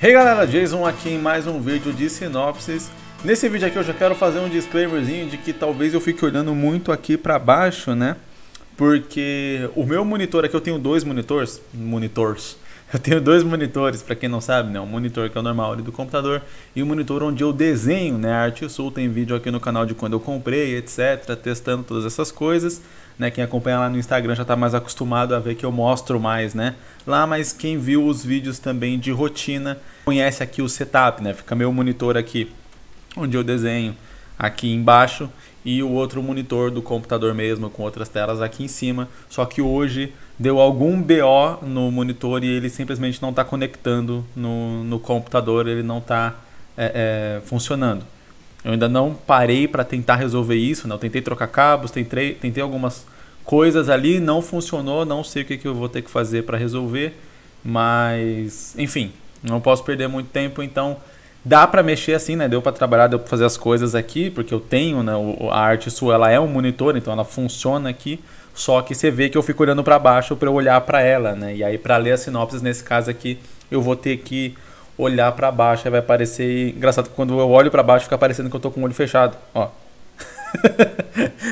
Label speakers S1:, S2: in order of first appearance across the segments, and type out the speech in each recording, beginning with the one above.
S1: Hey galera, Jason aqui em mais um vídeo de sinopses. Nesse vídeo aqui eu já quero fazer um disclaimerzinho de que talvez eu fique olhando muito aqui pra baixo, né? Porque o meu monitor aqui, eu tenho dois monitores. Eu tenho dois monitores, pra quem não sabe, né? Um monitor que é o normal ali do computador e um monitor onde eu desenho, né? Arte Sul, tem vídeo aqui no canal de quando eu comprei, etc. Testando todas essas coisas, né? Quem acompanha lá no Instagram já tá mais acostumado a ver que eu mostro mais, né? Lá, mas quem viu os vídeos também de rotina conhece aqui o setup, né? Fica meu monitor aqui, onde eu desenho, aqui embaixo, e o outro monitor do computador mesmo, com outras telas aqui em cima. Só que hoje deu algum BO no monitor e ele simplesmente não está conectando no computador, ele não está funcionando. Eu ainda não parei para tentar resolver isso, né? Eu tentei trocar cabos, tentei algumas coisas ali, não funcionou, não sei o que eu vou ter que fazer para resolver, mas enfim, não posso perder muito tempo, então dá para mexer assim, né? Deu para trabalhar, deu para fazer as coisas aqui, porque eu tenho, né? A Arte Sul, ela é um monitor, então ela funciona aqui. Só que você vê que eu fico olhando para baixo para eu olhar para ela, né? E aí para ler as sinopses nesse caso aqui, eu vou ter que olhar para baixo. Aí vai parecer engraçado, quando eu olho para baixo fica parecendo que eu tô com o olho fechado, ó.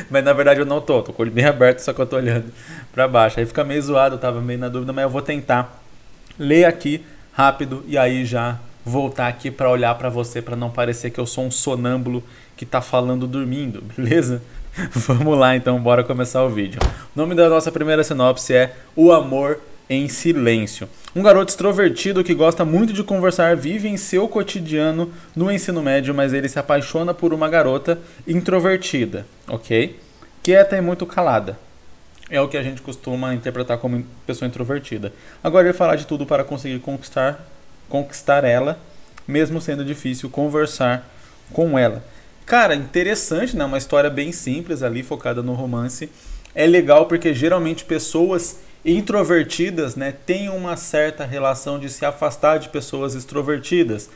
S1: Mas na verdade eu não tô com o olho bem aberto, só que eu tô olhando para baixo. Aí fica meio zoado, eu tava meio na dúvida, mas eu vou tentar ler aqui rápido e aí já voltar aqui para olhar para você, para não parecer que eu sou um sonâmbulo que tá falando dormindo, beleza? Vamos lá então, bora começar o vídeo. O nome da nossa primeira sinopse é O Amor em Silêncio. Um garoto extrovertido que gosta muito de conversar vive em seu cotidiano no ensino médio, mas ele se apaixona por uma garota introvertida, ok? Quieta e muito calada. É o que a gente costuma interpretar como pessoa introvertida. Agora ele falar de tudo para conseguir conquistar ela, mesmo sendo difícil conversar com ela. Cara, interessante, né? Uma história bem simples ali, focada no romance. É legal porque geralmente pessoas introvertidas, né, têm uma certa relação de se afastar de pessoas extrovertidas.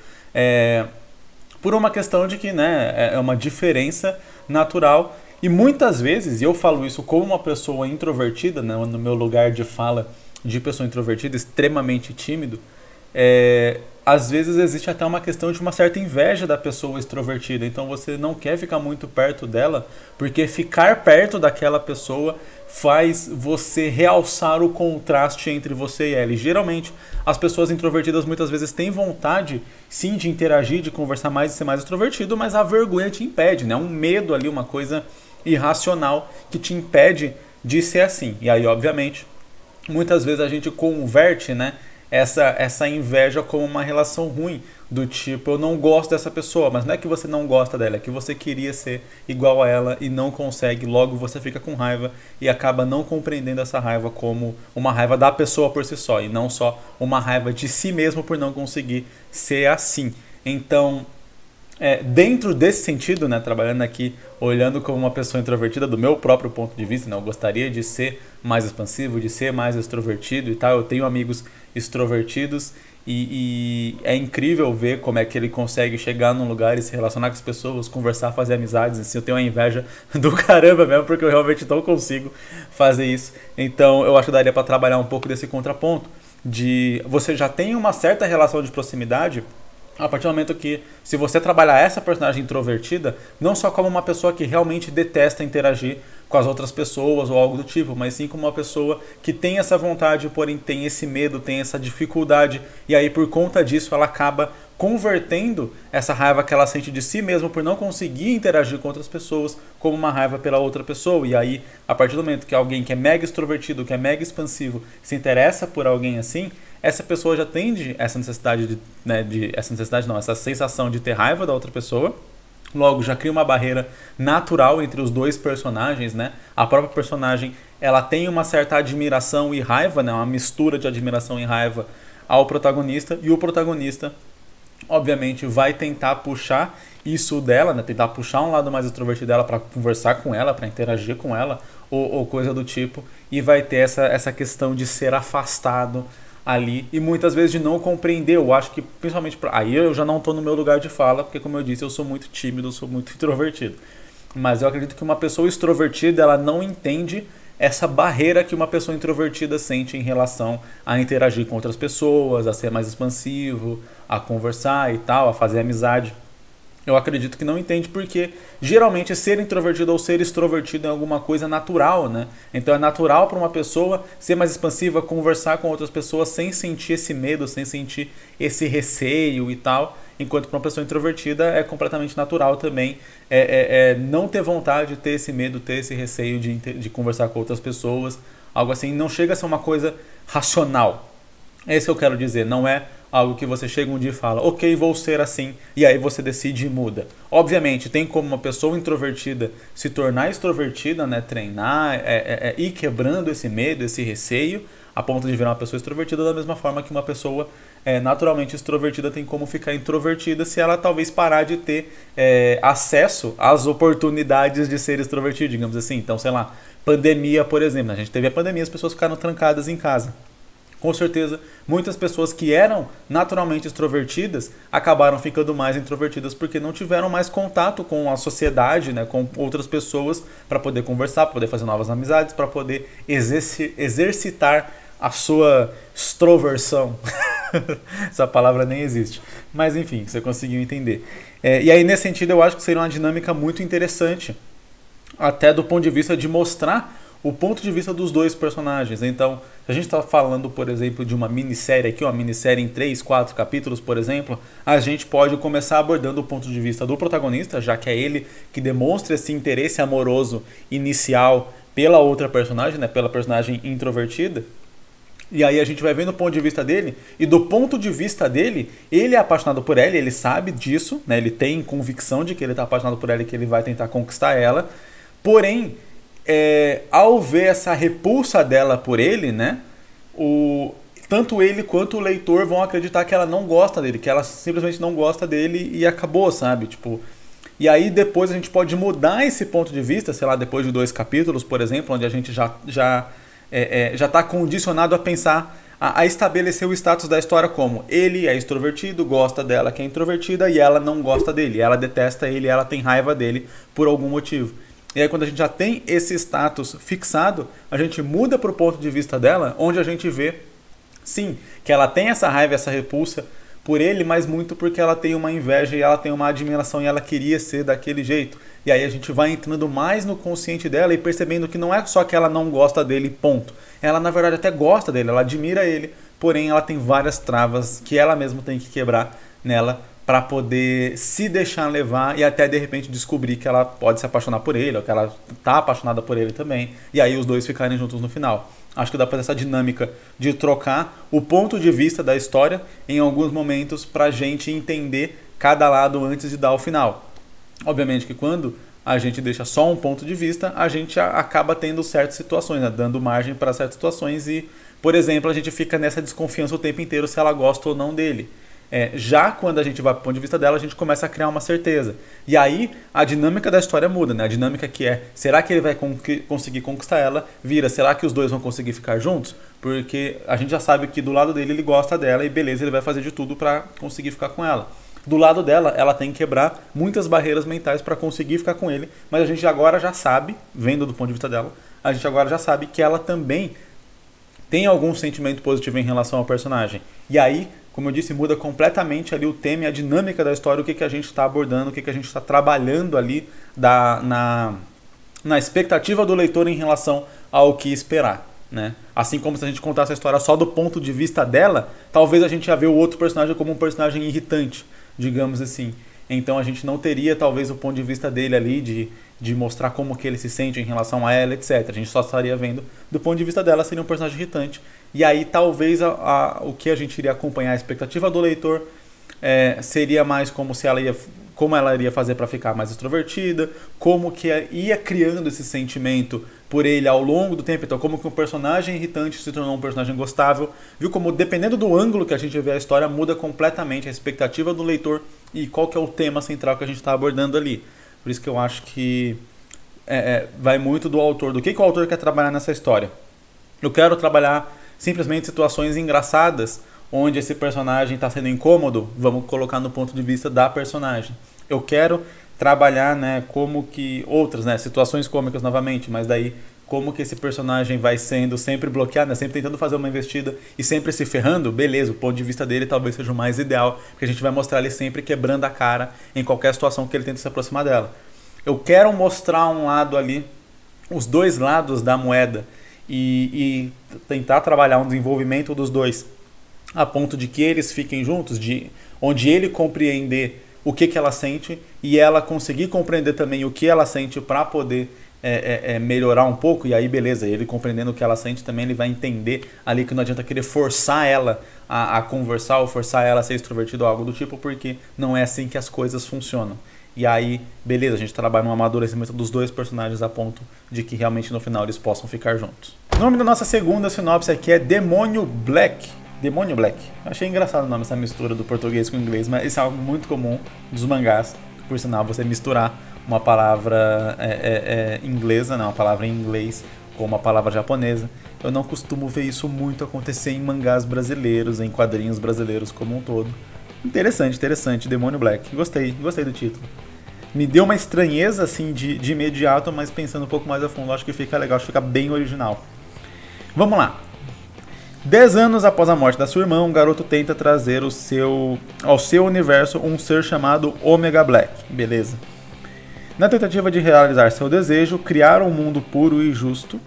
S1: Por uma questão de que, né, é uma diferença natural. E muitas vezes, e eu falo isso como uma pessoa introvertida, né, no meu lugar de fala de pessoa introvertida, extremamente tímido, às vezes existe até uma questão de uma certa inveja da pessoa extrovertida. Então você não quer ficar muito perto dela, porque ficar perto daquela pessoa faz você realçar o contraste entre você e ela. E geralmente as pessoas introvertidas muitas vezes têm vontade sim de interagir, de conversar mais, de ser mais extrovertido, mas a vergonha te impede, né? Um medo ali, uma coisa irracional que te impede de ser assim. E aí, obviamente, muitas vezes a gente converte, né, essa inveja como uma relação ruim, do tipo, eu não gosto dessa pessoa, mas não é que você não gosta dela, é que você queria ser igual a ela e não consegue, logo você fica com raiva e acaba não compreendendo essa raiva como uma raiva da pessoa por si só, e não só uma raiva de si mesmo por não conseguir ser assim. Então, dentro desse sentido, né, trabalhando aqui, olhando como uma pessoa introvertida, do meu próprio ponto de vista, né, eu gostaria de ser mais expansivo, de ser mais extrovertido e tal. Eu tenho amigos extrovertidos e é incrível ver como é que ele consegue chegar num lugar e se relacionar com as pessoas, conversar, fazer amizades. Assim, eu tenho uma inveja do caramba mesmo, porque eu realmente não consigo fazer isso. Então eu acho que daria para trabalhar um pouco desse contraponto, de você já tem uma certa relação de proximidade a partir do momento que, se você trabalhar essa personagem introvertida, não só como uma pessoa que realmente detesta interagir com as outras pessoas ou algo do tipo, mas sim como uma pessoa que tem essa vontade, porém tem esse medo, tem essa dificuldade, e aí por conta disso ela acaba convertendo essa raiva que ela sente de si mesma por não conseguir interagir com outras pessoas como uma raiva pela outra pessoa. E aí, a partir do momento que alguém que é mega extrovertido, que é mega expansivo, se interessa por alguém assim, essa pessoa já tende essa necessidade essa sensação de ter raiva da outra pessoa. Logo, já cria uma barreira natural entre os dois personagens, né? A própria personagem, ela tem uma certa admiração e raiva, né? Uma mistura de admiração e raiva ao protagonista, e o protagonista obviamente vai tentar puxar isso dela, né? Tentar puxar um lado mais extrovertido dela para conversar com ela, para interagir com ela, ou coisa do tipo, e vai ter essa questão de ser afastado ali e muitas vezes de não compreender. Eu acho que principalmente aí eu já não estou no meu lugar de fala, porque como eu disse, eu sou muito tímido, eu sou muito introvertido. Mas eu acredito que uma pessoa extrovertida, ela não entende essa barreira que uma pessoa introvertida sente em relação a interagir com outras pessoas, a ser mais expansivo, a conversar e tal, a fazer amizade. Eu acredito que não entende porque geralmente ser introvertido ou ser extrovertido é alguma coisa natural, né? Então é natural para uma pessoa ser mais expansiva, conversar com outras pessoas sem sentir esse medo, sem sentir esse receio e tal. Enquanto para uma pessoa introvertida é completamente natural também não ter vontade, ter esse medo, ter esse receio de conversar com outras pessoas. Algo assim, não chega a ser uma coisa racional. É isso que eu quero dizer, não é algo que você chega um dia e fala, ok, vou ser assim, e aí você decide e muda. Obviamente, tem como uma pessoa introvertida se tornar extrovertida, né? Treinar, ir quebrando esse medo, esse receio, a ponto de virar uma pessoa extrovertida, da mesma forma que uma pessoa naturalmente extrovertida tem como ficar introvertida se ela talvez parar de ter acesso às oportunidades de ser extrovertido, digamos assim. Então, sei lá, pandemia, por exemplo. A gente teve a pandemia, as pessoas ficaram trancadas em casa. Com certeza, muitas pessoas que eram naturalmente extrovertidas acabaram ficando mais introvertidas porque não tiveram mais contato com a sociedade, né, com outras pessoas para poder conversar, para poder fazer novas amizades, para poder exercitar a sua extroversão. Essa palavra nem existe. Mas enfim, você conseguiu entender. E aí, nesse sentido, eu acho que seria uma dinâmica muito interessante, até do ponto de vista de mostrar o ponto de vista dos dois personagens. Então, se a gente está falando, por exemplo, de uma minissérie aqui, uma minissérie em 3, 4 capítulos, por exemplo, a gente pode começar abordando o ponto de vista do protagonista, já que é ele que demonstra esse interesse amoroso inicial pela outra personagem, né, pela personagem introvertida. E aí a gente vai vendo o ponto de vista dele, e do ponto de vista dele, ele é apaixonado por ela, ele sabe disso, né, ele tem convicção de que ele está apaixonado por ela e que ele vai tentar conquistar ela, porém, ao ver essa repulsa dela por ele, né, tanto ele quanto o leitor vão acreditar que ela não gosta dele, que ela simplesmente não gosta dele e acabou, sabe? Tipo, e aí depois a gente pode mudar esse ponto de vista, sei lá, depois de 2 capítulos, por exemplo, onde a gente já está condicionado a pensar, a estabelecer o status da história como ele é extrovertido, gosta dela que é introvertida e ela não gosta dele, ela detesta ele, ela tem raiva dele por algum motivo. E aí quando a gente já tem esse status fixado, a gente muda para o ponto de vista dela, onde a gente vê, sim, que ela tem essa raiva, essa repulsa por ele, mas muito porque ela tem uma inveja e ela tem uma admiração e ela queria ser daquele jeito. E aí a gente vai entrando mais no consciente dela e percebendo que não é só que ela não gosta dele, ponto. Ela na verdade até gosta dele, ela admira ele, porém ela tem várias travas que ela mesma tem que quebrar nela para poder se deixar levar e até de repente descobrir que ela pode se apaixonar por ele, ou que ela tá apaixonada por ele também, e aí os dois ficarem juntos no final. Acho que dá para fazer essa dinâmica de trocar o ponto de vista da história em alguns momentos para a gente entender cada lado antes de dar o final. Obviamente que quando a gente deixa só um ponto de vista, a gente acaba tendo certas situações, né? Dando margem para certas situações e, por exemplo, a gente fica nessa desconfiança o tempo inteiro se ela gosta ou não dele. Já quando a gente vai para o ponto de vista dela, a gente começa a criar uma certeza. E aí a dinâmica da história muda, né? A dinâmica que será que ele vai conseguir conquistar ela? Vira, será que os dois vão conseguir ficar juntos? Porque a gente já sabe que do lado dele ele gosta dela e beleza, ele vai fazer de tudo para conseguir ficar com ela. Do lado dela, ela tem que quebrar muitas barreiras mentais para conseguir ficar com ele, mas a gente agora já sabe, vendo do ponto de vista dela, a gente agora já sabe que ela também tem algum sentimento positivo em relação ao personagem. E aí, como eu disse, muda completamente ali o tema e a dinâmica da história, o que a gente está abordando, o que a gente está trabalhando ali na expectativa do leitor em relação ao que esperar, né? Assim como se a gente contasse a história só do ponto de vista dela, talvez a gente ia ver o outro personagem como um personagem irritante, digamos assim. Então a gente não teria talvez o ponto de vista dele ali de mostrar como que ele se sente em relação a ela, etc. A gente só estaria vendo do ponto de vista dela, seria um personagem irritante. E aí talvez o que a gente iria acompanhar, a expectativa do leitor seria mais como ela iria fazer para ficar mais extrovertida, como que ia criando esse sentimento por ele ao longo do tempo. Então como que um personagem irritante se tornou um personagem gostável. Viu como dependendo do ângulo que a gente vê a história, muda completamente a expectativa do leitor e qual que é o tema central que a gente está abordando ali. Por isso que eu acho que vai muito do autor, do que o autor quer trabalhar nessa história. Eu quero trabalhar simplesmente situações engraçadas, onde esse personagem está sendo incômodo, vamos colocar no ponto de vista da personagem. Eu quero trabalhar, né, como que outras, né, situações cômicas novamente, mas daí como que esse personagem vai sendo sempre bloqueado, né? Sempre tentando fazer uma investida e sempre se ferrando, beleza, o ponto de vista dele talvez seja o mais ideal, porque a gente vai mostrar ele sempre quebrando a cara em qualquer situação que ele tenta se aproximar dela. Eu quero mostrar um lado ali, os dois lados da moeda, e tentar trabalhar um desenvolvimento dos dois, a ponto de que eles fiquem juntos, onde ele compreender o que ela sente e ela conseguir compreender também o que ela sente para poder melhorar um pouco. E aí beleza, ele compreendendo o que ela sente também, ele vai entender ali que não adianta querer forçar ela a conversar ou forçar ela a ser extrovertida ou algo do tipo, porque não é assim que as coisas funcionam. E aí, beleza, a gente trabalha no amadurecimento dos dois personagens a ponto de que realmente no final eles possam ficar juntos. O nome da nossa segunda sinopse aqui é Demônio Black. Demônio Black. Achei engraçado o nome, essa mistura do português com o inglês, mas isso é algo muito comum dos mangás. Por sinal, você misturar uma palavra inglesa, não, uma palavra em inglês com uma palavra japonesa. Eu não costumo ver isso muito acontecer em mangás brasileiros, em quadrinhos brasileiros como um todo. Interessante, Demônio Black. Gostei do título. Me deu uma estranheza assim de imediato, mas pensando um pouco mais a fundo, acho que fica legal, acho que fica bem original. Vamos lá. 10 anos após a morte da sua irmã, um garoto tenta trazer ao seu universo um ser chamado Omega Black. Beleza. Na tentativa de realizar seu desejo, criar um mundo puro e justo.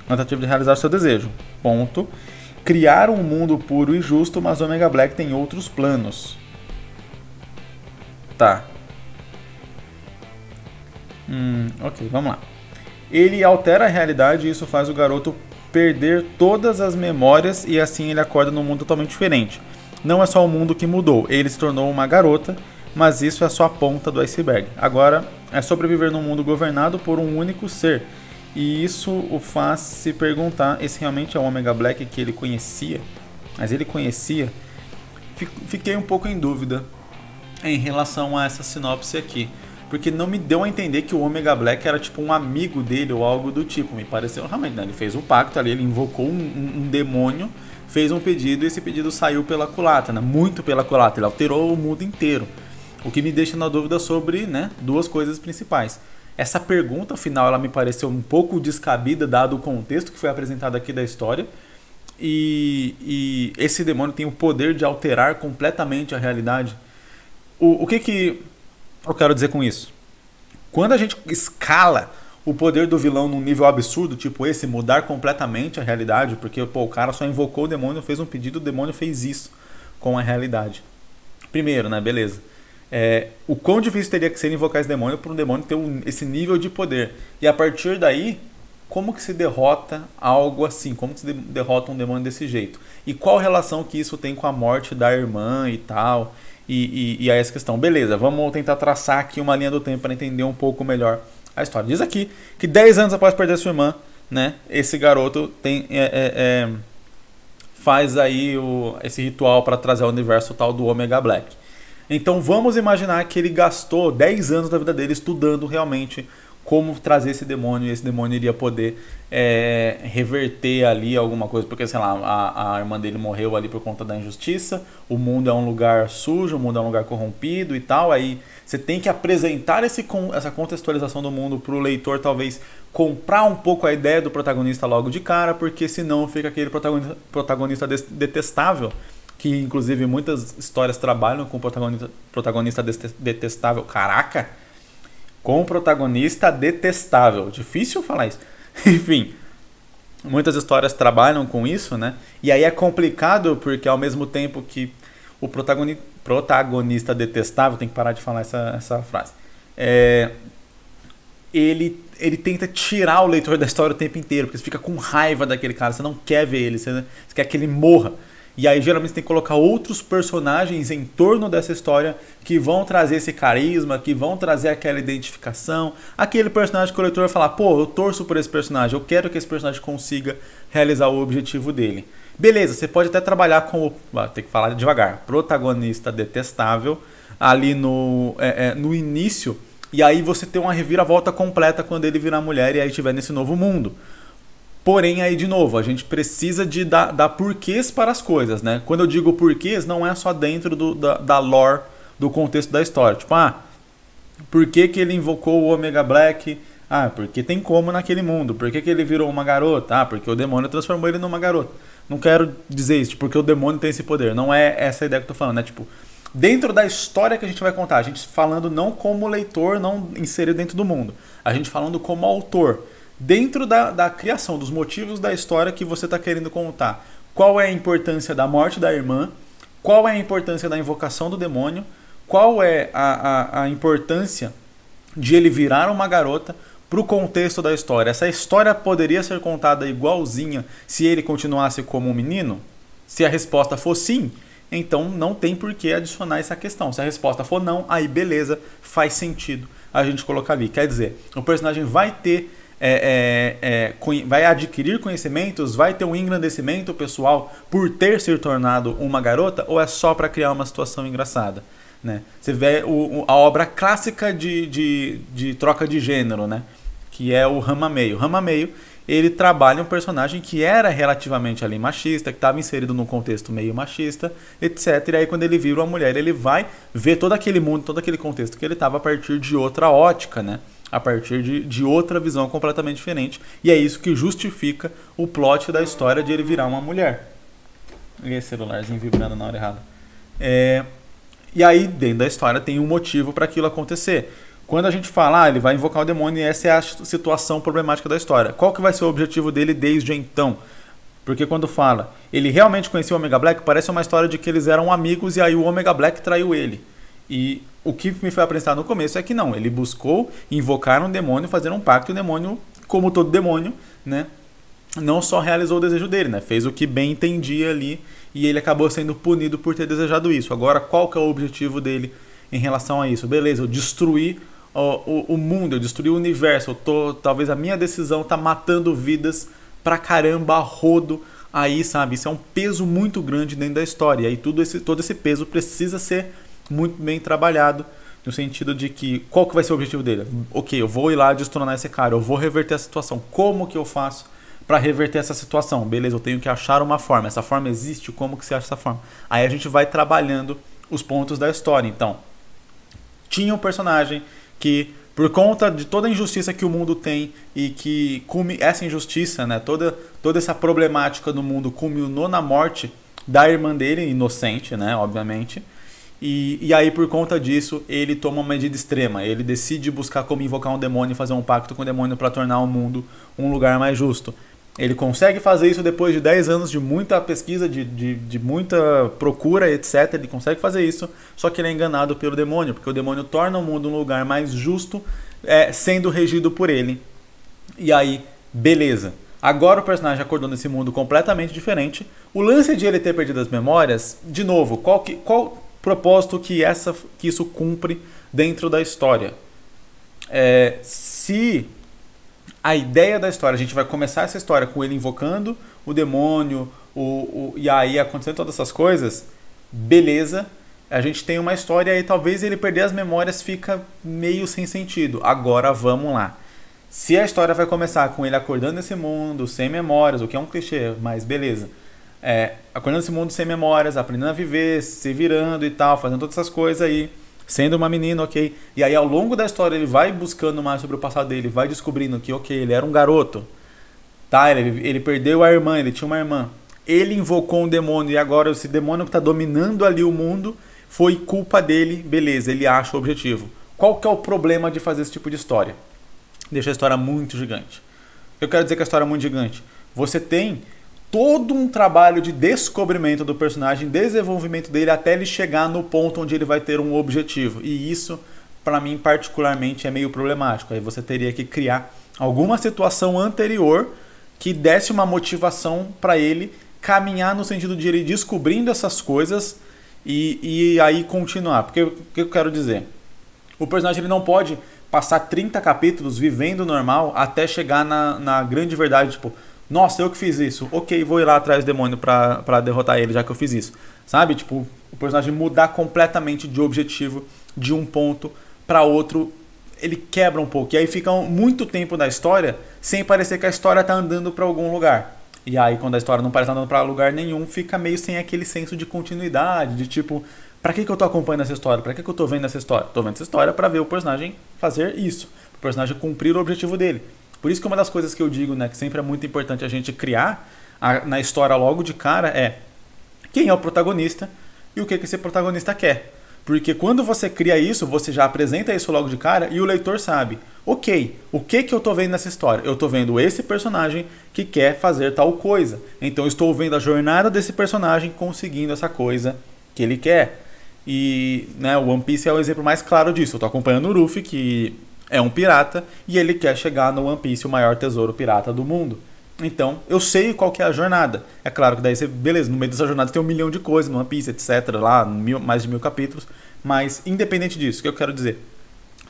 S1: Na tentativa de realizar seu desejo. Ponto. Criar um mundo puro e justo, mas Omega Black tem outros planos. Tá. Ok, vamos lá. Ele altera a realidade e isso faz o garoto perder todas as memórias e assim ele acorda num mundo totalmente diferente. Não é só o mundo que mudou, ele se tornou uma garota, mas isso é só a ponta do iceberg. Agora é sobreviver num mundo governado por um único ser. E isso o faz se perguntar, esse realmente é o Omega Black que ele conhecia? Mas ele conhecia? Fiquei um pouco em dúvida em relação a essa sinopse aqui. Porque não me deu a entender que o Omega Black era tipo um amigo dele ou algo do tipo. Me pareceu realmente, né? Ele fez um pacto ali, ele invocou um demônio, fez um pedido e esse pedido saiu pela culatra, né? Muito pela culatra, ele alterou o mundo inteiro. O que me deixa na dúvida sobre, né, duas coisas principais. Essa pergunta, afinal, ela me pareceu um pouco descabida, dado o contexto que foi apresentado aqui da história. E esse demônio tem o poder de alterar completamente a realidade. O que eu quero dizer com isso? Quando a gente escala o poder do vilão num nível absurdo, tipo esse, mudar completamente a realidade, porque o cara só invocou o demônio, fez um pedido, o demônio fez isso com a realidade. Primeiro, né, beleza. O quão difícil teria que ser invocar esse demônio para um demônio ter esse nível de poder. E a partir daí, como que se derrota algo assim? Como que se derrota um demônio desse jeito? E qual relação que isso tem com a morte da irmã e tal? E aí essa questão. Beleza, vamos tentar traçar aqui uma linha do tempo para entender um pouco melhor a história. Diz aqui que 10 anos após perder sua irmã, né, esse garoto faz aí esse ritual para trazer ao universo tal do Omega Black. Então vamos imaginar que ele gastou 10 anos da vida dele estudando realmente como trazer esse demônio, e esse demônio iria poder reverter ali alguma coisa, porque sei lá, a irmã dele morreu ali por conta da injustiça, o mundo é um lugar sujo, o mundo é um lugar corrompido e tal, aí você tem que apresentar essa contextualização do mundo para o leitor talvez comprar um pouco a ideia do protagonista logo de cara, porque senão fica aquele protagonista detestável, que inclusive muitas histórias trabalham com protagonista detestável. Caraca! Com protagonista detestável. Difícil falar isso. Enfim, muitas histórias trabalham com isso, né? E aí é complicado porque ao mesmo tempo que o protagonista detestável, tem que parar de falar essa frase, ele tenta tirar o leitor da história o tempo inteiro, porque você fica com raiva daquele cara, você não quer ver ele, você quer que ele morra. E aí geralmente você tem que colocar outros personagens em torno dessa história que vão trazer esse carisma, que vão trazer aquela identificação, aquele personagem que o leitor vai falar, pô, eu torço por esse personagem, eu quero que esse personagem consiga realizar o objetivo dele. Beleza, você pode até trabalhar com o, tem que falar devagar, protagonista detestável ali no início, e aí você tem uma reviravolta completa quando ele virar mulher e aí estiver nesse novo mundo. Porém, aí de novo, a gente precisa de dar porquês para as coisas, né? Quando eu digo porquês, não é só dentro da lore, do contexto da história. Tipo, por que ele invocou o Omega Black Ah, porque tem como naquele mundo. Por que ele virou uma garota? Ah, porque o demônio transformou ele numa garota. Não quero dizer isso, porque o demônio tem esse poder. Não é essa a ideia que eu tô falando, né? Tipo, dentro da história que a gente vai contar, a gente falando não como leitor, não inserido dentro do mundo. A gente falando como autor. Dentro da criação, dos motivos da história que você está querendo contar. Qual é a importância da morte da irmã? Qual é a importância da invocação do demônio? Qual é a importância de ele virar uma garota para o contexto da história? Essa história poderia ser contada igualzinha se ele continuasse como um menino? Se a resposta for sim, então não tem por que adicionar essa questão. Se a resposta for não, aí beleza, faz sentido a gente colocar ali. Quer dizer, o personagem vai ter, vai adquirir conhecimentos, vai ter um engrandecimento pessoal por ter se tornado uma garota, ou é só para criar uma situação engraçada? Né? Você vê a obra clássica de troca de gênero, né? Que é o Rama-Meio. Rama-Meio, ele trabalha um personagem que era relativamente ali machista, que estava inserido num contexto meio machista, etc. E aí quando ele vira uma mulher, ele vai ver todo aquele mundo, todo aquele contexto que ele estava a partir de outra ótica, né? A partir de outra visão completamente diferente. E é isso que justifica o plot da história de ele virar uma mulher. E esse celularzinho vibrando na hora errada. E aí, dentro da história, tem um motivo para aquilo acontecer. Quando a gente fala, ele vai invocar o demônio e essa é a situação problemática da história. Qual que vai ser o objetivo dele desde então? Porque quando fala, ele realmente conhecia o Omega Black, parece uma história de que eles eram amigos e aí o Omega Black traiu ele. E o que me foi apresentado no começo é que não, ele buscou invocar um demônio, fazer um pacto, e o demônio, como todo demônio, né, não só realizou o desejo dele, né, fez o que bem entendia ali, e ele acabou sendo punido por ter desejado isso. Agora, qual que é o objetivo dele em relação a isso? Beleza, eu destruí o mundo, eu destruí o universo, talvez a minha decisão tá matando vidas pra caramba, a rodo, aí, sabe, isso é um peso muito grande dentro da história, e aí todo esse peso precisa ser muito bem trabalhado, no sentido de que, qual que vai ser o objetivo dele? Ok, eu vou ir lá destronar esse cara, eu vou reverter a situação, como que eu faço para reverter essa situação? Beleza, eu tenho que achar uma forma, essa forma existe, como que se acha essa forma? Aí a gente vai trabalhando os pontos da história. Então, tinha um personagem que, por conta de toda a injustiça que o mundo tem e que essa injustiça, né, toda essa problemática do mundo culminou na morte da irmã dele, inocente, né, obviamente. E aí, por conta disso, ele toma uma medida extrema. Ele decide buscar como invocar um demônio e fazer um pacto com o demônio para tornar o mundo um lugar mais justo. Ele consegue fazer isso depois de 10 anos de muita pesquisa, de muita procura, etc. Ele consegue fazer isso, só que ele é enganado pelo demônio, porque o demônio torna o mundo um lugar mais justo, sendo regido por ele. E aí, beleza. Agora o personagem acordou nesse mundo completamente diferente. O lance de ele ter perdido as memórias, de novo, qual propósito que isso cumpre dentro da história? Se a ideia da história, a gente vai começar essa história com ele invocando o demônio, e aí acontecendo todas essas coisas, beleza, a gente tem uma história e talvez ele perder as memórias fica meio sem sentido. Agora vamos lá. Se a história vai começar com ele acordando nesse mundo sem memórias, o que é um clichê, mas beleza, acordando nesse mundo sem memórias, aprendendo a viver, se virando e tal, fazendo todas essas coisas aí, sendo uma menina, ok. E aí ao longo da história ele vai buscando mais sobre o passado dele, vai descobrindo que, ok, ele era um garoto, tá? Ele perdeu a irmã, ele tinha uma irmã. Ele invocou um demônio e agora esse demônio que está dominando ali o mundo foi culpa dele, beleza, ele acha o objetivo. Qual que é o problema de fazer esse tipo de história? Deixa a história muito gigante. Eu quero dizer que a história é muito gigante. Você tem todo um trabalho de descobrimento do personagem, desenvolvimento dele até ele chegar no ponto onde ele vai ter um objetivo. E isso, para mim, particularmente, é meio problemático. Aí você teria que criar alguma situação anterior que desse uma motivação para ele caminhar no sentido de ele descobrindo essas coisas e aí continuar. Porque o que eu quero dizer? O personagem ele não pode passar 30 capítulos vivendo normal até chegar na grande verdade, tipo, nossa, eu que fiz isso, ok, vou ir lá atrás do demônio pra derrotar ele, já que eu fiz isso. Sabe? Tipo, o personagem mudar completamente de objetivo de um ponto pra outro, ele quebra um pouco. E aí fica muito tempo da história sem parecer que a história tá andando pra algum lugar. E aí quando a história não parece andando pra lugar nenhum, fica meio sem aquele senso de continuidade, de tipo, Pra que eu tô acompanhando essa história? Pra que eu tô vendo essa história? Tô vendo essa história pra ver o personagem fazer isso. O personagem cumprir o objetivo dele. Por isso que uma das coisas que eu digo, né, que sempre é muito importante a gente criar na história logo de cara é quem é o protagonista e o que esse protagonista quer. Porque quando você cria isso, você já apresenta isso logo de cara e o leitor sabe, ok, o que eu tô vendo nessa história? Eu tô vendo esse personagem que quer fazer tal coisa. Então eu estou vendo a jornada desse personagem conseguindo essa coisa que ele quer. E né, o One Piece é o exemplo mais claro disso. Eu tô acompanhando o Luffy, que é um pirata, e ele quer chegar no One Piece, o maior tesouro pirata do mundo. Então, eu sei qual que é a jornada. É claro que daí você, beleza, no meio dessa jornada tem 1 milhão de coisas no One Piece, etc, lá, mais de 1000 capítulos, mas independente disso, o que eu quero dizer?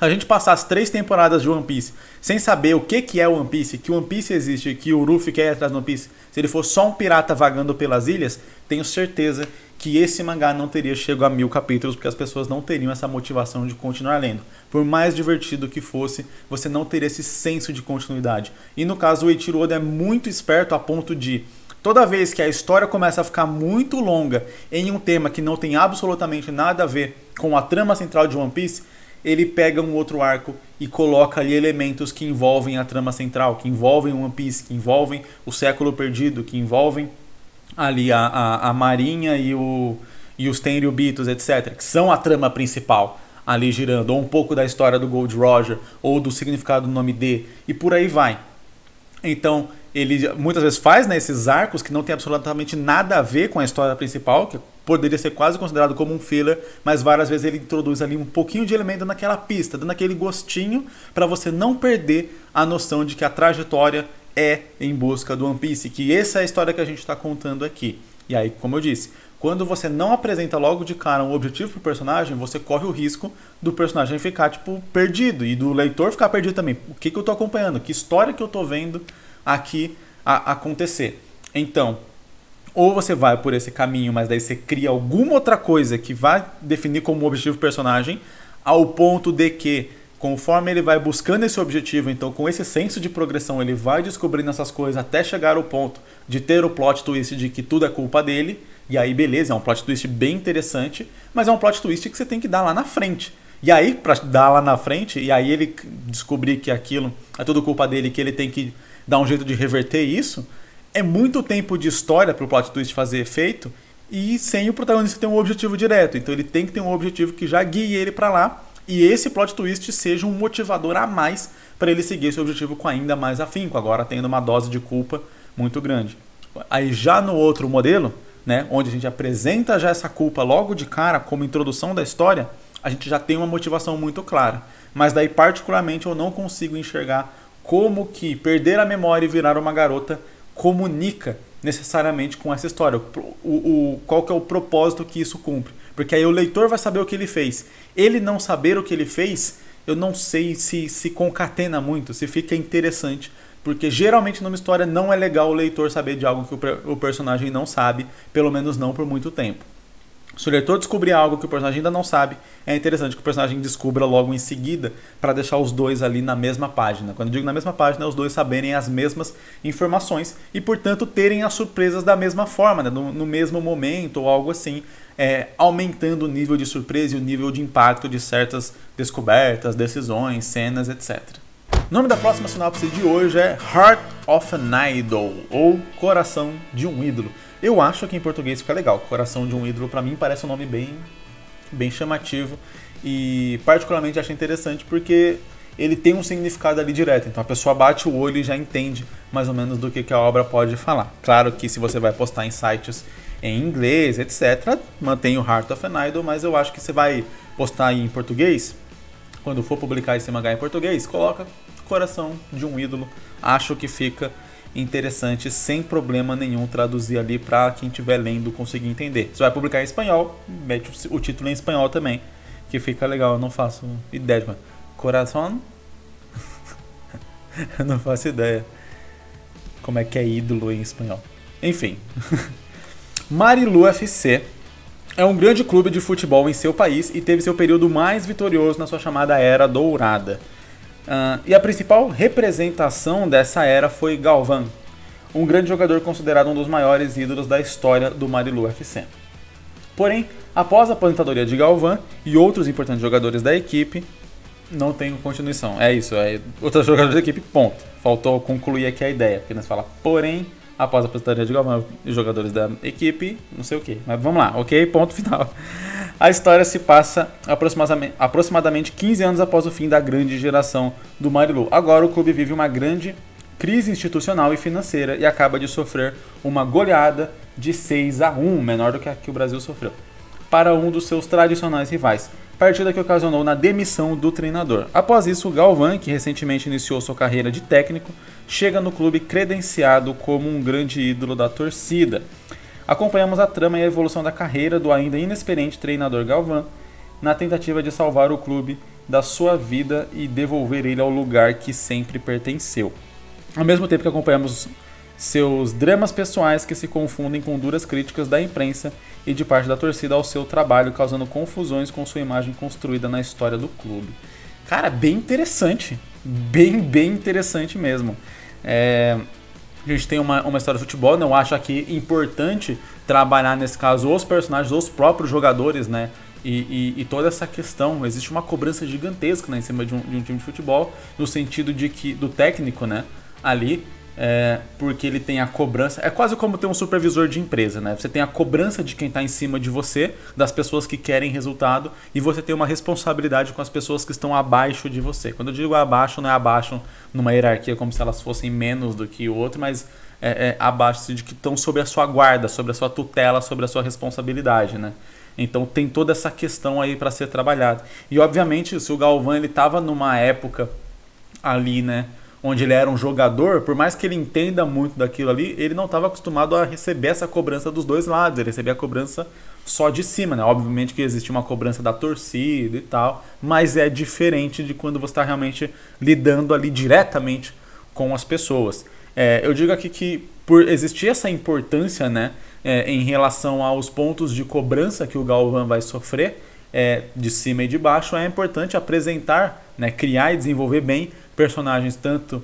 S1: A gente passar as 3 temporadas de One Piece sem saber o que é o One Piece, que o One Piece existe, que o Luffy quer ir atrás do One Piece, se ele for só um pirata vagando pelas ilhas, tenho certeza que esse mangá não teria chegado a 1000 capítulos, porque as pessoas não teriam essa motivação de continuar lendo. Por mais divertido que fosse, você não teria esse senso de continuidade. E no caso, o Eiichiro Oda é muito esperto a ponto de, toda vez que a história começa a ficar muito longa em um tema que não tem absolutamente nada a ver com a trama central de One Piece, ele pega um outro arco e coloca ali elementos que envolvem a trama central, que envolvem One Piece, que envolvem o século perdido, que envolvem ali a Marinha e os Tenryubitos, etc., que são a trama principal ali girando, ou um pouco da história do Gold Roger, ou do significado do nome D, e por aí vai. Então, ele muitas vezes faz, né, esses arcos que não tem absolutamente nada a ver com a história principal, que poderia ser quase considerado como um filler, mas várias vezes ele introduz ali um pouquinho de elemento naquela pista, dando aquele gostinho para você não perder a noção de que a trajetória é em busca do One Piece, que essa é a história que a gente está contando aqui. E aí, como eu disse, quando você não apresenta logo de cara um objetivo pro personagem, você corre o risco do personagem ficar, tipo, perdido, e do leitor ficar perdido também. O que eu tô acompanhando? Que história que eu tô vendo aqui acontecer? Então, ou você vai por esse caminho, mas daí você cria alguma outra coisa que vai definir como objetivo o personagem, ao ponto de que, conforme ele vai buscando esse objetivo, então com esse senso de progressão, ele vai descobrindo essas coisas até chegar ao ponto de ter o plot twist de que tudo é culpa dele. E aí, beleza, é um plot twist bem interessante, mas é um plot twist que você tem que dar lá na frente. E aí, pra dar lá na frente, e aí ele descobrir que aquilo é tudo culpa dele, que ele tem que dar um jeito de reverter isso, é muito tempo de história pro plot twist fazer efeito, e sem o protagonista ter um objetivo direto. Então ele tem que ter um objetivo que já guie ele pra lá, e esse plot twist seja um motivador a mais para ele seguir esse objetivo com ainda mais afinco, agora tendo uma dose de culpa muito grande. Aí já no outro modelo, né, onde a gente apresenta já essa culpa logo de cara como introdução da história, a gente já tem uma motivação muito clara. Mas daí particularmente eu não consigo enxergar como que perder a memória e virar uma garota comunica necessariamente com essa história. Qual que é o propósito que isso cumpre? Porque aí o leitor vai saber o que ele fez. Ele não saber o que ele fez, eu não sei se concatena muito, se fica interessante. Porque geralmente numa história não é legal o leitor saber de algo que o personagem não sabe, pelo menos não por muito tempo. Se o leitor descobrir algo que o personagem ainda não sabe, é interessante que o personagem descubra logo em seguida, para deixar os dois ali na mesma página. Quando eu digo na mesma página, é os dois saberem as mesmas informações e, portanto, terem as surpresas da mesma forma, né? no mesmo momento ou algo assim, aumentando o nível de surpresa e o nível de impacto de certas descobertas, decisões, cenas, etc. O nome da próxima sinopse de hoje é Heart of an Idol, ou Coração de um Ídolo. Eu acho que em português fica legal. Coração de um Ídolo, pra mim, parece um nome bem chamativo. E particularmente acho interessante porque ele tem um significado ali direto. Então a pessoa bate o olho e já entende mais ou menos do que a obra pode falar. Claro que se você vai postar em sites em inglês, etc., mantém o Heart of an Idol, mas eu acho que você vai postar em português, quando for publicar esse mangá em português, coloca Coração de um Ídolo. Acho que fica interessante, sem problema nenhum, traduzir ali para quem estiver lendo conseguir entender. Se vai publicar em espanhol, mete o título em espanhol também, que fica legal. Eu não faço ideia, mano. Coração? Eu não faço ideia como é que é ídolo em espanhol. Enfim. Marilu FC é um grande clube de futebol em seu país e teve seu período mais vitorioso na sua chamada Era Dourada. E a principal representação dessa era foi Galvão, um grande jogador considerado um dos maiores ídolos da história do Marilu FC. Porém, após a aposentadoria de Galvão e outros importantes jogadores da equipe, não tem continuação. É isso, outros jogadores da equipe, ponto. Faltou concluir aqui a ideia, porque nós fala, porém, após a aposentadoria de Galvão e jogadores da equipe, não sei o que. Mas vamos lá, ok? Ponto final. A história se passa aproximadamente 15 anos após o fim da grande geração do Marilu. Agora o clube vive uma grande crise institucional e financeira e acaba de sofrer uma goleada de 6-1, menor do que a que o Brasil sofreu, para um dos seus tradicionais rivais. Partida que ocasionou na demissão do treinador. Após isso, o Galvão, que recentemente iniciou sua carreira de técnico, chega no clube credenciado como um grande ídolo da torcida. Acompanhamos a trama e a evolução da carreira do ainda inexperiente treinador Galvão, na tentativa de salvar o clube da sua vida e devolver ele ao lugar que sempre pertenceu. Ao mesmo tempo que acompanhamos seus dramas pessoais que se confundem com duras críticas da imprensa e de parte da torcida ao seu trabalho, causando confusões com sua imagem construída na história do clube. Cara, bem interessante. Bem interessante mesmo. A gente tem uma história de futebol, né? Eu acho aqui importante trabalhar, nesse caso, os personagens, os próprios jogadores, né? E toda essa questão, existe uma cobrança gigantesca, né, em cima de um time de futebol, no sentido de que do técnico, né, ali, porque ele tem a cobrança, é quase como ter um supervisor de empresa, né? Você tem a cobrança de quem está em cima de você, das pessoas que querem resultado, e você tem uma responsabilidade com as pessoas que estão abaixo de você. Quando eu digo abaixo, não é abaixo numa hierarquia como se elas fossem menos do que o outro, mas abaixo de que estão sob a sua guarda, sobre a sua tutela, sobre a sua responsabilidade, né? Então tem toda essa questão aí para ser trabalhada. E obviamente, se o Galvão ele estava numa época ali, né, onde ele era um jogador, por mais que ele entenda muito daquilo ali, ele não estava acostumado a receber essa cobrança dos dois lados, ele recebia a cobrança só de cima, né? Obviamente que existe uma cobrança da torcida e tal, mas é diferente de quando você está realmente lidando ali diretamente com as pessoas. Eu digo aqui que por existir essa importância, né, em relação aos pontos de cobrança que o Galvão vai sofrer, de cima e de baixo, é importante apresentar, né, criar e desenvolver bem personagens tanto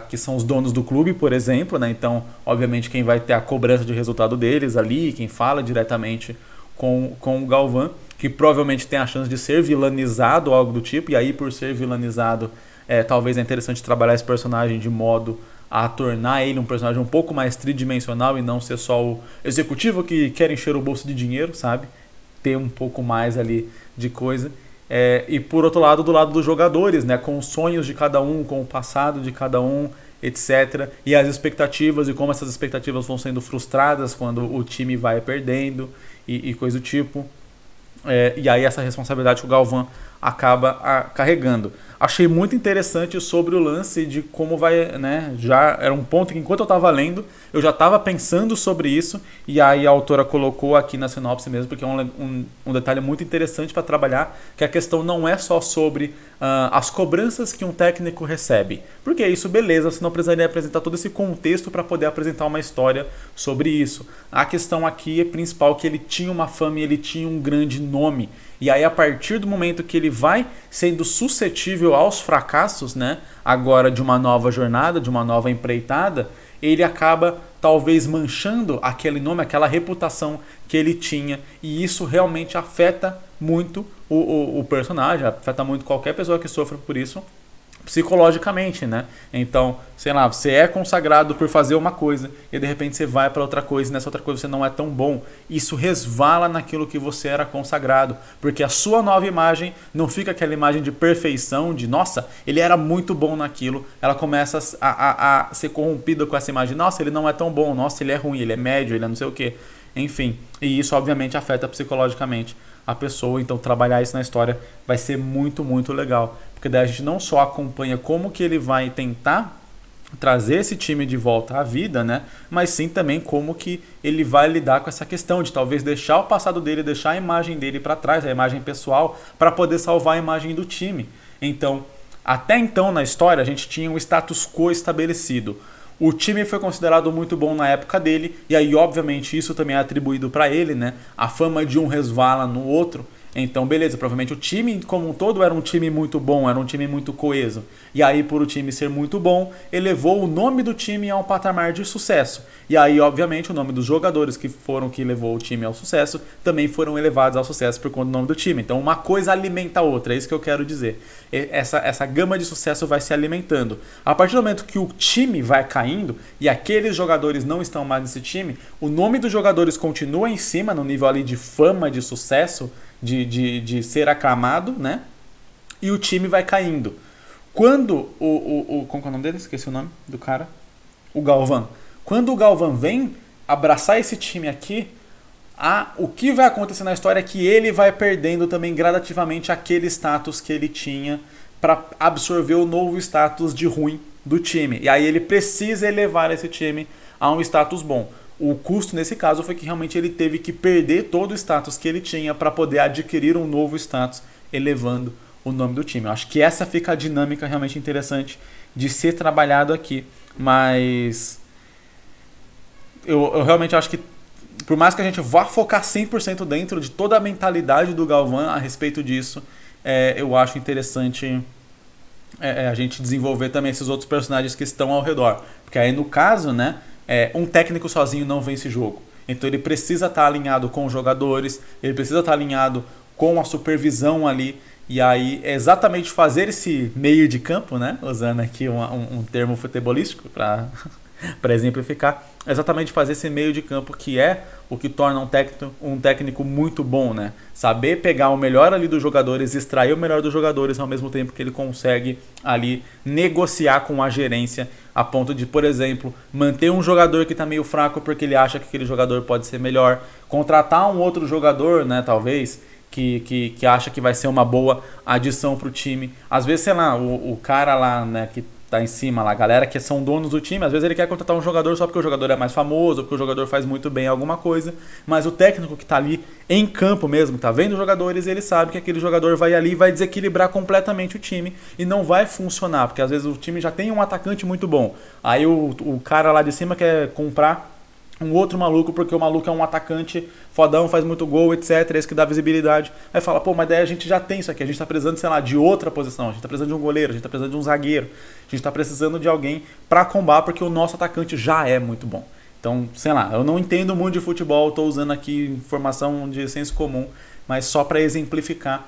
S1: que são os donos do clube, por exemplo, né? Então, obviamente, quem vai ter a cobrança de resultado deles ali, quem fala diretamente com o Galvão, que provavelmente tem a chance de ser vilanizado ou algo do tipo, e aí por ser vilanizado, talvez é interessante trabalhar esse personagem de modo a tornar ele um personagem um pouco mais tridimensional e não ser só o executivo que quer encher o bolso de dinheiro, sabe? Ter um pouco mais ali de coisa. E por outro lado, do lado dos jogadores, né, com os sonhos de cada um, com o passado de cada um, etc. E as expectativas e como essas expectativas vão sendo frustradas quando o time vai perdendo e coisa do tipo. E aí essa responsabilidade que o Galvão acaba carregando. Achei muito interessante sobre o lance de como vai, né, já era um ponto que enquanto eu estava lendo, eu já estava pensando sobre isso, e aí a autora colocou aqui na sinopse mesmo, porque é um detalhe muito interessante para trabalhar, que a questão não é só sobre as cobranças que um técnico recebe, porque isso, beleza, você não precisaria apresentar todo esse contexto para poder apresentar uma história sobre isso. A questão aqui é principal que ele tinha uma fama e ele tinha um grande nome, e aí a partir do momento que ele vai sendo suscetível aos fracassos, né, agora de uma nova jornada, de uma nova empreitada, ele acaba talvez manchando aquele nome, aquela reputação que ele tinha, e isso realmente afeta muito o personagem, afeta muito qualquer pessoa que sofra por isso psicologicamente, né? Então, sei lá, você é consagrado por fazer uma coisa e de repente você vai para outra coisa e nessa outra coisa você não é tão bom. Isso resvala naquilo que você era consagrado, porque a sua nova imagem não fica aquela imagem de perfeição, de nossa, ele era muito bom naquilo. Ela começa a ser corrompida com essa imagem, nossa, ele não é tão bom, nossa, ele é ruim, ele é médio, ele é não sei o que. Enfim, e isso obviamente afeta psicologicamente a pessoa, então trabalhar isso na história vai ser muito, muito legal. Porque daí a gente não só acompanha como que ele vai tentar trazer esse time de volta à vida, né? Mas sim também como que ele vai lidar com essa questão de talvez deixar o passado dele, deixar a imagem dele para trás, a imagem pessoal, para poder salvar a imagem do time. Então, até então na história a gente tinha um status quo estabelecido. O time foi considerado muito bom na época dele, e aí obviamente isso também é atribuído para ele, né? A fama de um resvala no outro. Então, beleza, provavelmente o time como um todo era um time muito bom, era um time muito coeso. E aí, por o time ser muito bom, elevou o nome do time a um patamar de sucesso. E aí, obviamente, o nome dos jogadores que foram que levou o time ao sucesso também foram elevados ao sucesso por conta do nome do time. Então, uma coisa alimenta a outra, é isso que eu quero dizer. Essa gama de sucesso vai se alimentando. A partir do momento que o time vai caindo e aqueles jogadores não estão mais nesse time, o nome dos jogadores continua em cima, no nível ali de fama, de sucesso, de ser aclamado, né? E o time vai caindo. Quando como é o nome dele? Esqueci o nome do cara. O Galvão. Quando o Galvão vem abraçar esse time aqui, o que vai acontecer na história é que ele vai perdendo também gradativamente aquele status que ele tinha para absorver o novo status de ruim do time. E aí ele precisa elevar esse time a um status bom. O custo nesse caso foi que realmente ele teve que perder todo o status que ele tinha para poder adquirir um novo status, elevando o nome do time. Eu acho que essa fica a dinâmica realmente interessante de ser trabalhado aqui. Mas eu realmente acho que, por mais que a gente vá focar 100% dentro de toda a mentalidade do Galvão a respeito disso, eu acho interessante a gente desenvolver também esses outros personagens que estão ao redor. Porque aí no caso, né, um técnico sozinho não vence jogo. Então ele precisa estar alinhado com os jogadores, ele precisa estar alinhado com a supervisão ali. E aí é exatamente fazer esse meio de campo, né, usando aqui um termo futebolístico para exemplificar, exatamente fazer esse meio de campo que é o que torna um técnico muito bom, né? Saber pegar o melhor ali dos jogadores, extrair o melhor dos jogadores ao mesmo tempo que ele consegue ali negociar com a gerência a ponto de, por exemplo, manter um jogador que está meio fraco porque ele acha que aquele jogador pode ser melhor, contratar um outro jogador, né, talvez, que acha que vai ser uma boa adição para o time. Às vezes, sei lá, o cara lá, né, que tá em cima lá, a galera que são donos do time, às vezes ele quer contratar um jogador só porque o jogador é mais famoso, ou porque o jogador faz muito bem alguma coisa, mas o técnico que tá ali em campo mesmo, tá vendo os jogadores, ele sabe que aquele jogador vai ali e vai desequilibrar completamente o time e não vai funcionar, porque às vezes o time já tem um atacante muito bom, aí o cara lá de cima quer comprar um outro maluco, porque o maluco é um atacante fodão, faz muito gol, etc, esse que dá visibilidade. Aí fala, pô, mas daí a gente já tem isso aqui, a gente tá precisando, sei lá, de outra posição, a gente tá precisando de um goleiro, a gente tá precisando de um zagueiro, a gente tá precisando de alguém pra combar, porque o nosso atacante já é muito bom. Então, sei lá, eu não entendo muito de futebol, tô usando aqui informação de senso comum, mas só pra exemplificar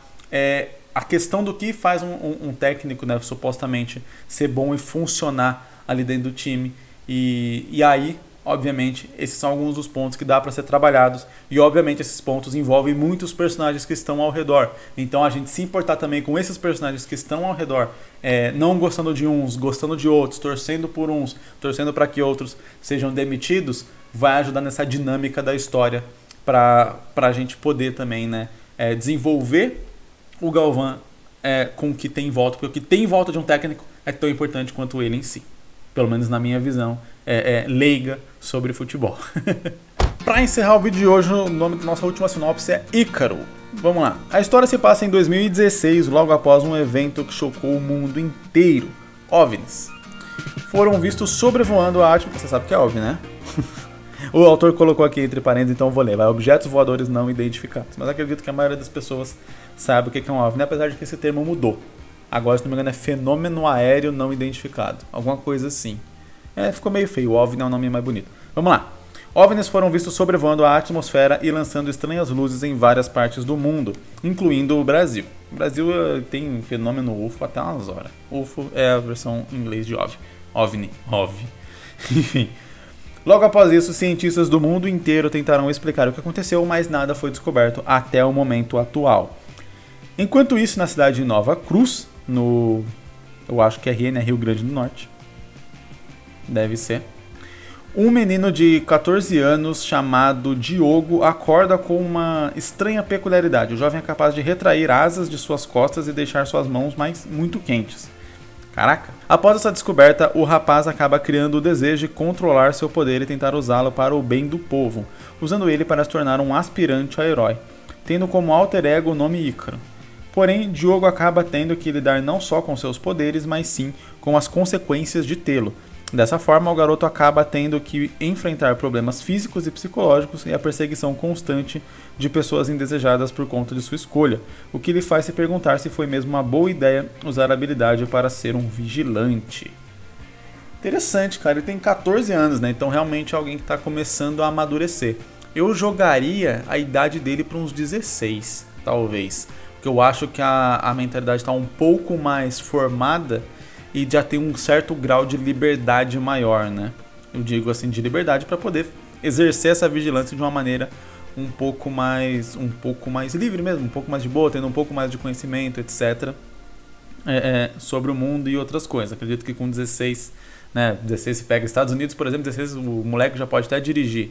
S1: a questão do que faz um técnico, né, supostamente ser bom e funcionar ali dentro do time. E aí, obviamente, esses são alguns dos pontos que dá para ser trabalhados e, obviamente, esses pontos envolvem muitos personagens que estão ao redor. Então, a gente se importar também com esses personagens que estão ao redor, não gostando de uns, gostando de outros, torcendo por uns, torcendo para que outros sejam demitidos, vai ajudar nessa dinâmica da história para a gente poder também, né, desenvolver o Galvão com o que tem em volta, porque o que tem em volta de um técnico é tão importante quanto ele em si. Pelo menos na minha visão leiga sobre futebol. Para encerrar o vídeo de hoje, o nome da nossa última sinopse é Ícaro. Vamos lá. A história se passa em 2016, logo após um evento que chocou o mundo inteiro. OVNIs foram vistos sobrevoando a atmosfera. Você sabe o que é OVNI, né? O autor colocou aqui entre parênteses, então eu vou ler. Objetos voadores não identificados. Mas acredito que a maioria das pessoas sabe o que é um OVNI, apesar de que esse termo mudou. Agora, se não me engano, é fenômeno aéreo não identificado. Alguma coisa assim. Ficou meio feio. O OVNI é um nome mais bonito. Vamos lá. OVNIs foram vistos sobrevoando a atmosfera e lançando estranhas luzes em várias partes do mundo, incluindo o Brasil. O Brasil tem fenômeno UFO até umas horas. UFO é a versão em inglês de OVNI. OVNI. Enfim. Logo após isso, cientistas do mundo inteiro tentaram explicar o que aconteceu, mas nada foi descoberto até o momento atual. Enquanto isso, na cidade de Nova Cruz, eu acho que é RN, Rio Grande do Norte, deve ser, um menino de 14 anos chamado Diogo acorda com uma estranha peculiaridade. O jovem é capaz de retrair asas de suas costas e deixar suas mãos muito quentes. Caraca! Após essa descoberta, o rapaz acaba criando o desejo de controlar seu poder e tentar usá-lo para o bem do povo, usando ele para se tornar um aspirante a herói, tendo como alter ego o nome Ícaro. Porém, Diogo acaba tendo que lidar não só com seus poderes, mas sim com as consequências de tê-lo. Dessa forma, o garoto acaba tendo que enfrentar problemas físicos e psicológicos e a perseguição constante de pessoas indesejadas por conta de sua escolha, o que lhe faz se perguntar se foi mesmo uma boa ideia usar a habilidade para ser um vigilante. Interessante, cara. Ele tem 14 anos, né? Então realmente é alguém que está começando a amadurecer. Eu jogaria a idade dele para uns 16, talvez. Porque eu acho que a mentalidade está um pouco mais formada e já tem um certo grau de liberdade maior, né? Eu digo assim, de liberdade para poder exercer essa vigilância de uma maneira um pouco mais livre mesmo, um pouco mais de boa, tendo um pouco mais de conhecimento, etc. Sobre o mundo e outras coisas. Acredito que com 16, né? 16 se pega Estados Unidos, por exemplo, 16 o moleque já pode até dirigir.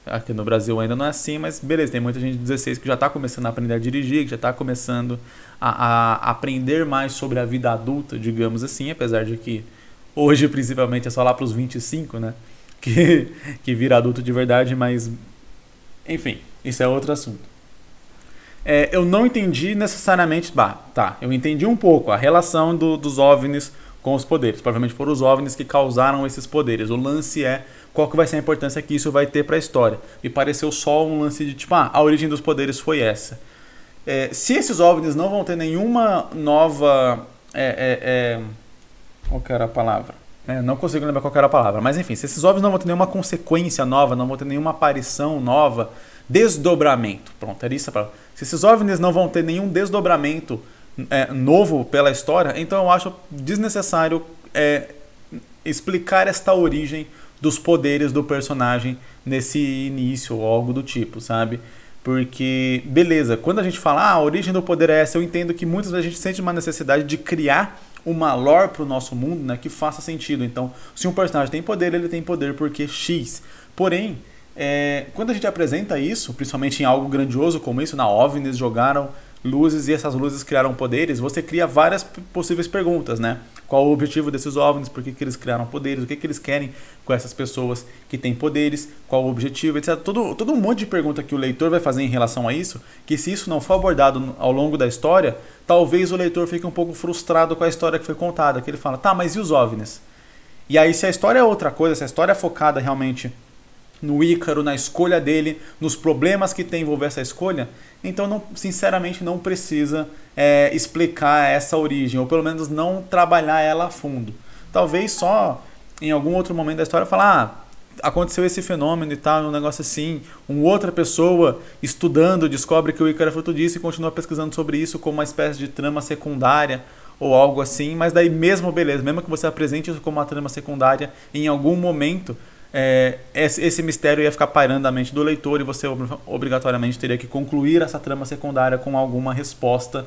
S1: Aqui no Brasil ainda não é assim, mas beleza, tem muita gente de 16 que já está começando a aprender a dirigir, que já está começando a aprender mais sobre a vida adulta, digamos assim, apesar de que hoje principalmente é só lá para os 25, né, que vira adulto de verdade, mas enfim, isso é outro assunto. Eu não entendi necessariamente, eu entendi um pouco a relação dos OVNIs com os poderes, provavelmente foram os OVNIs que causaram esses poderes, o lance é qual que vai ser a importância que isso vai ter para a história. Me pareceu só um lance de tipo, a origem dos poderes foi essa. Se esses OVNIs não vão ter nenhuma nova... qual que era a palavra? Não consigo lembrar qual que era a palavra. Mas enfim, se esses OVNIs não vão ter nenhuma consequência nova, não vão ter nenhuma aparição nova, desdobramento. Pronto, era isso a palavra. Se esses OVNIs não vão ter nenhum desdobramento novo pela história, então eu acho desnecessário explicar esta origem dos poderes do personagem nesse início ou algo do tipo, sabe? Porque, beleza, quando a gente fala, a origem do poder é essa, eu entendo que muitas vezes a gente sente uma necessidade de criar uma lore para o nosso mundo, né, que faça sentido. Então, se um personagem tem poder, ele tem poder porque X. Porém, quando a gente apresenta isso, principalmente em algo grandioso como isso, na OVNIs jogaram luzes e essas luzes criaram poderes, você cria várias possíveis perguntas, né? Qual o objetivo desses OVNIs, por que eles criaram poderes, o que eles querem com essas pessoas que têm poderes, qual o objetivo, etc. Todo um monte de pergunta que o leitor vai fazer em relação a isso, que se isso não for abordado ao longo da história, talvez o leitor fique um pouco frustrado com a história que foi contada, que ele fala, tá, mas e os OVNIs? E aí se a história é outra coisa, se a história é focada realmente no Ícaro, na escolha dele, nos problemas que tem envolver essa escolha, então sinceramente não precisa explicar essa origem, ou pelo menos não trabalhar ela a fundo. Talvez só em algum outro momento da história falar, aconteceu esse fenômeno e tal, um negócio assim, uma outra pessoa estudando descobre que o Ícaro é fruto disso e continua pesquisando sobre isso como uma espécie de trama secundária ou algo assim, mas daí mesmo, beleza, mesmo que você apresente isso como uma trama secundária, em algum momento esse mistério ia ficar pairando na mente do leitor e você obrigatoriamente teria que concluir essa trama secundária com alguma resposta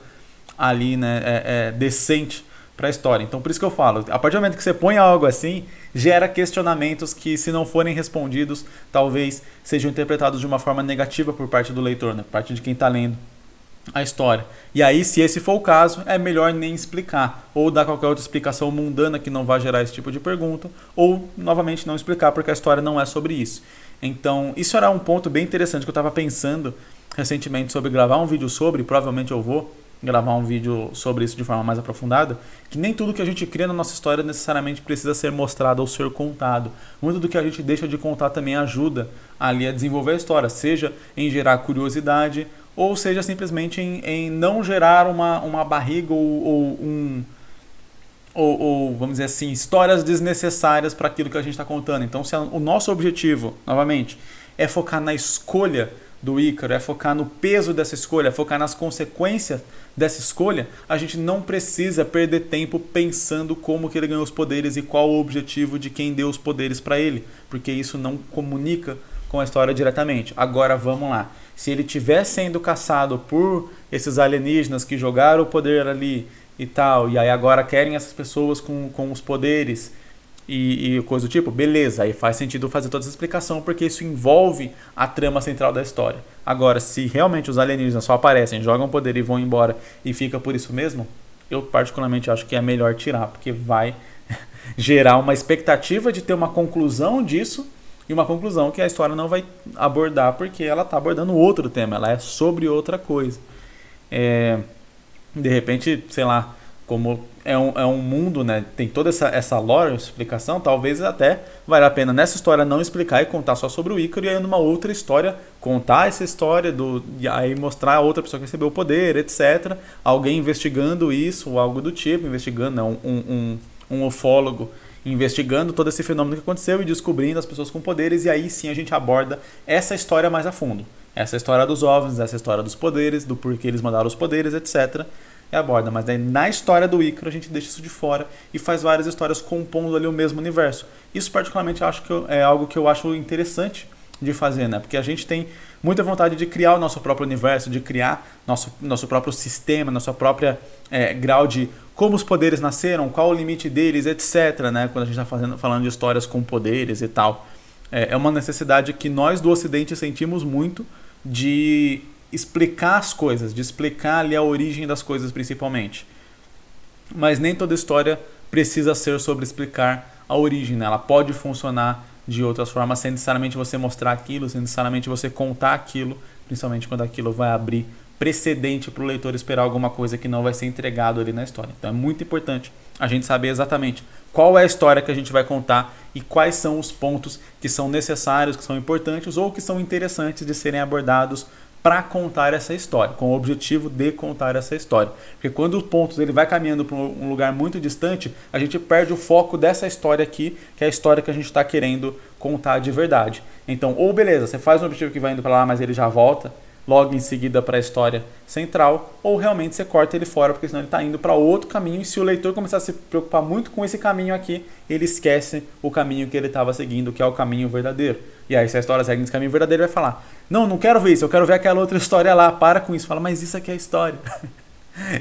S1: ali, né, decente para a história. Então por isso que eu falo, a partir do momento que você põe algo assim, gera questionamentos que, se não forem respondidos, talvez sejam interpretados de uma forma negativa por parte do leitor, né, por parte de quem está lendo a história. E aí, se esse for o caso, é melhor nem explicar, ou dar qualquer outra explicação mundana que não vai gerar esse tipo de pergunta, ou novamente não explicar porque a história não é sobre isso. Então isso era um ponto bem interessante que eu estava pensando recentemente sobre gravar um vídeo sobre, provavelmente eu vou gravar um vídeo sobre isso de forma mais aprofundada, que nem tudo que a gente cria na nossa história necessariamente precisa ser mostrado ou ser contado. Muito do que a gente deixa de contar também ajuda ali a desenvolver a história, seja em gerar curiosidade, ou seja simplesmente em não gerar uma barriga ou vamos dizer assim, histórias desnecessárias para aquilo que a gente está contando. Então se o nosso objetivo, novamente, é focar na escolha do Ícaro, é focar no peso dessa escolha, é focar nas consequências dessa escolha, a gente não precisa perder tempo pensando como que ele ganhou os poderes e qual o objetivo de quem deu os poderes para ele, porque isso não comunica com a história diretamente. Agora vamos lá, se ele estiver sendo caçado por esses alienígenas que jogaram o poder ali e tal, e aí agora querem essas pessoas com os poderes e coisa do tipo, beleza, aí faz sentido fazer toda essa explicação, porque isso envolve a trama central da história. Agora, se realmente os alienígenas só aparecem, jogam poder e vão embora e fica por isso mesmo, eu particularmente acho que é melhor tirar, porque vai gerar uma expectativa de ter uma conclusão disso, e uma conclusão que a história não vai abordar, porque ela está abordando outro tema, ela é sobre outra coisa. De repente, sei lá, como é um mundo, né, tem toda essa lore, essa explicação, talvez até valha a pena nessa história não explicar e contar só sobre o Ícaro, e aí numa outra história contar essa história, e aí mostrar a outra pessoa que recebeu o poder, etc. Alguém investigando isso, ou algo do tipo, investigando, né, um ufólogo investigando todo esse fenômeno que aconteceu e descobrindo as pessoas com poderes, e aí sim a gente aborda essa história mais a fundo. Essa história dos OVNIs, essa história dos poderes, do porquê eles mandaram os poderes, etc. E aborda, mas daí na história do Ícaro a gente deixa isso de fora e faz várias histórias compondo ali o mesmo universo. Isso particularmente acho que é algo que eu acho interessante de fazer, né? Porque a gente tem muita vontade de criar o nosso próprio universo, de criar nosso próprio sistema, nossa própria grau de como os poderes nasceram, qual o limite deles, etc, né? Quando a gente está falando de histórias com poderes e tal. É uma necessidade que nós do Ocidente sentimos muito de explicar as coisas, de explicar ali a origem das coisas principalmente. Mas nem toda história precisa ser sobre explicar a origem, né? Ela pode funcionar de outras formas, sem necessariamente você mostrar aquilo, sem necessariamente você contar aquilo, principalmente quando aquilo vai abrir precedente para o leitor esperar alguma coisa que não vai ser entregado ali na história. Então é muito importante a gente saber exatamente qual é a história que a gente vai contar e quais são os pontos que são necessários, que são importantes ou que são interessantes de serem abordados para contar essa história, com o objetivo de contar essa história. Porque quando os pontos ele vai caminhando para um lugar muito distante, a gente perde o foco dessa história aqui, que é a história que a gente está querendo contar de verdade. Então, ou beleza, você faz um objetivo que vai indo para lá, mas ele já volta logo em seguida para a história central, ou realmente você corta ele fora, porque senão ele está indo para outro caminho, e se o leitor começar a se preocupar muito com esse caminho aqui, ele esquece o caminho que ele estava seguindo, que é o caminho verdadeiro. E aí se a história segue nesse caminho verdadeiro, ele vai falar, não quero ver isso, eu quero ver aquela outra história lá, para com isso. Fala, mas isso aqui é a história.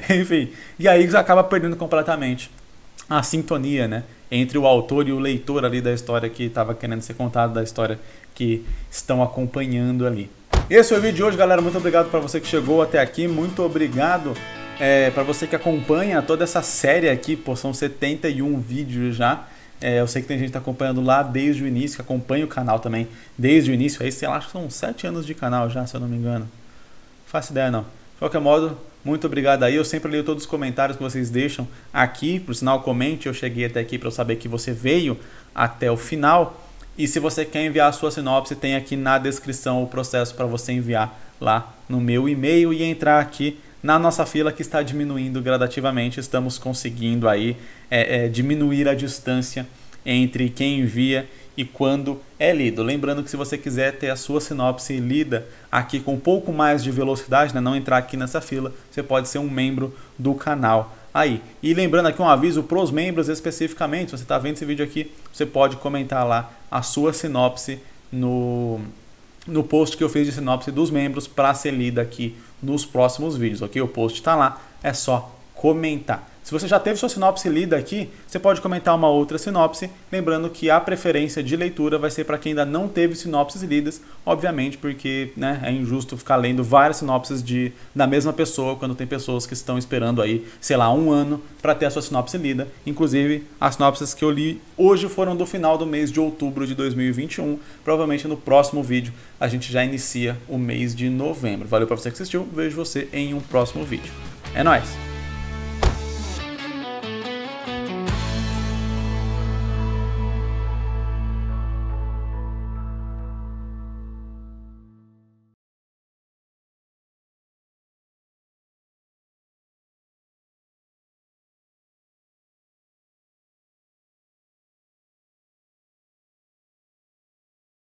S1: Enfim, e aí já acaba perdendo completamente a sintonia, né, entre o autor e o leitor ali da história que estava querendo ser contada, da história que estão acompanhando ali. Esse é o vídeo de hoje, galera. Muito obrigado para você que chegou até aqui. Muito obrigado para você que acompanha toda essa série aqui. Pô, são 71 vídeos já. Eu sei que tem gente que está acompanhando lá desde o início, que acompanha o canal também desde o início. Aí, sei lá, acho que são 7 anos de canal já, se eu não me engano. Não faço ideia, não. De qualquer modo, muito obrigado aí. Eu sempre leio todos os comentários que vocês deixam aqui. Por sinal, comente. Eu cheguei até aqui para eu saber que você veio até o final. E se você quer enviar a sua sinopse, tem aqui na descrição o processo para você enviar lá no meu e-mail e entrar aqui na nossa fila, que está diminuindo gradativamente. Estamos conseguindo aí diminuir a distância entre quem envia e quando é lido. Lembrando que se você quiser ter a sua sinopse lida aqui com um pouco mais de velocidade, né, não entrar aqui nessa fila, você pode ser um membro do canal aí. E lembrando aqui um aviso para os membros especificamente, se você está vendo esse vídeo aqui, você pode comentar lá a sua sinopse no post que eu fiz de sinopse dos membros para ser lida aqui nos próximos vídeos, ok? O post está lá, é só comentar. Se você já teve sua sinopse lida aqui, você pode comentar uma outra sinopse, lembrando que a preferência de leitura vai ser para quem ainda não teve sinopses lidas, obviamente, porque, né, é injusto ficar lendo várias sinopses da mesma pessoa, quando tem pessoas que estão esperando aí, sei lá, 1 ano para ter a sua sinopse lida. Inclusive, as sinopses que eu li hoje foram do final do mês de outubro de 2021. Provavelmente no próximo vídeo a gente já inicia o mês de novembro. Valeu para você que assistiu, vejo você em um próximo vídeo. É nóis!